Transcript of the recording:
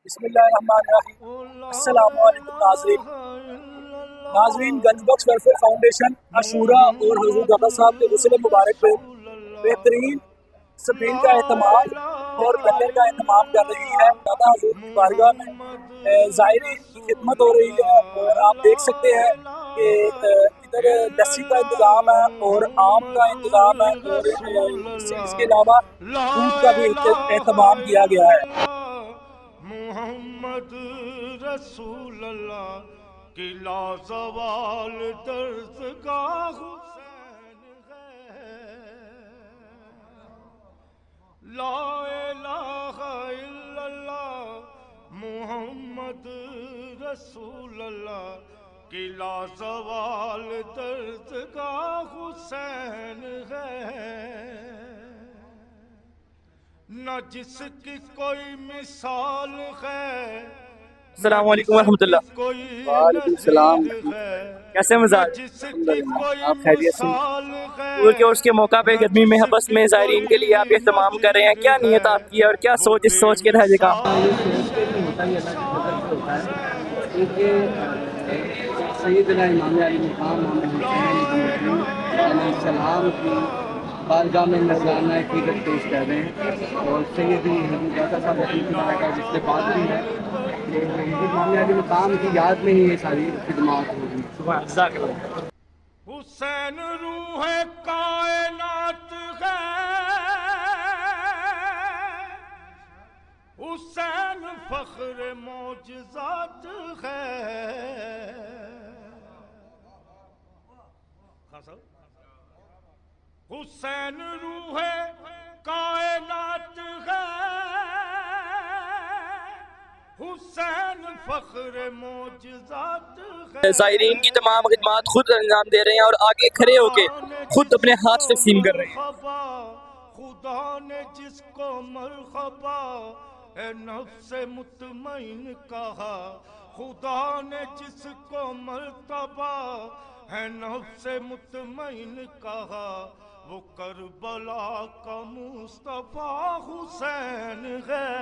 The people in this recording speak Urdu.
بسم اللہ الرحمن الرحیم۔ السلام علیکم ناظرین، گنج بخش ویلفیئر فاؤنڈیشن عاشورہ اور حضور ڈاکٹر صاحب کے غسل مبارک پہ بہترین سبیل کا اہتمام اور لنگر کا اہتمام کر رہی ہے۔ دادا حضور کی بارگاہ میں زائرین کی خدمت ہو رہی ہے اور آپ دیکھ سکتے ہیں کہ ادھر لسی کا انتظام ہے اور آم کا انتظام ہے اور اس کے علاوہ دودھ کا بھی اہتمام کیا گیا ہے۔ محمد رسول اللہ کی لازوال درسگاہ حسین ہے، لا الہ الا اللہ محمد رسول اللہ کی لازوال درسگاہ حسین ہے، نہ جس کی کوئی مثال ہے، السلام علیکم ورحمۃ اللہ۔ وعلیکم السلام۔ کیسے مزاج؟ آپ خیریت سے؟ عید کے عرس کے موقع پہ گرمی میں حبس میں زائرین کے لیے آپ اہتمام کر رہے ہیں، کیا نیت آپ کی ہے اور کیا سوچ اس سوچ کے تحت یہ کام؟ یہ سوچ کے بھی ہوتا ہی اللہ کی قدرت سے ہوتا ہے، کیونکہ سیدنا امام علی مقام محمد حسین علیہ السلام کی بارگاہ میں نذرانہ عقیدت پیش کر رہے ہیں، اور سیدی حضرت ڈاکٹر صاحب رحمۃ اللہ کا جس سے بات بھی ہے کہ امام علی مقام کی یاد میں ہی یہ ساری خدمات ہوگی۔ جزاک اللہ۔ حسین روح کائنات ہے، حسین فخر معجزات ہے، حسین روح کائنات ہے، حسین فخر معجزات ہے۔ زائرین کی تمام خدمات خود انجام دے رہے ہیں اور آگے کھڑے ہو کے خود اپنے ہاتھ تقسیم کر رہے ہیں۔ خدا نے جس کو مرحبا اے نفس مطمئن کہا، خدا نے جس کو مرتبہ ہے نفس مطمئن کہا، وہ کربلا کا مصطفیٰ حسین ہے۔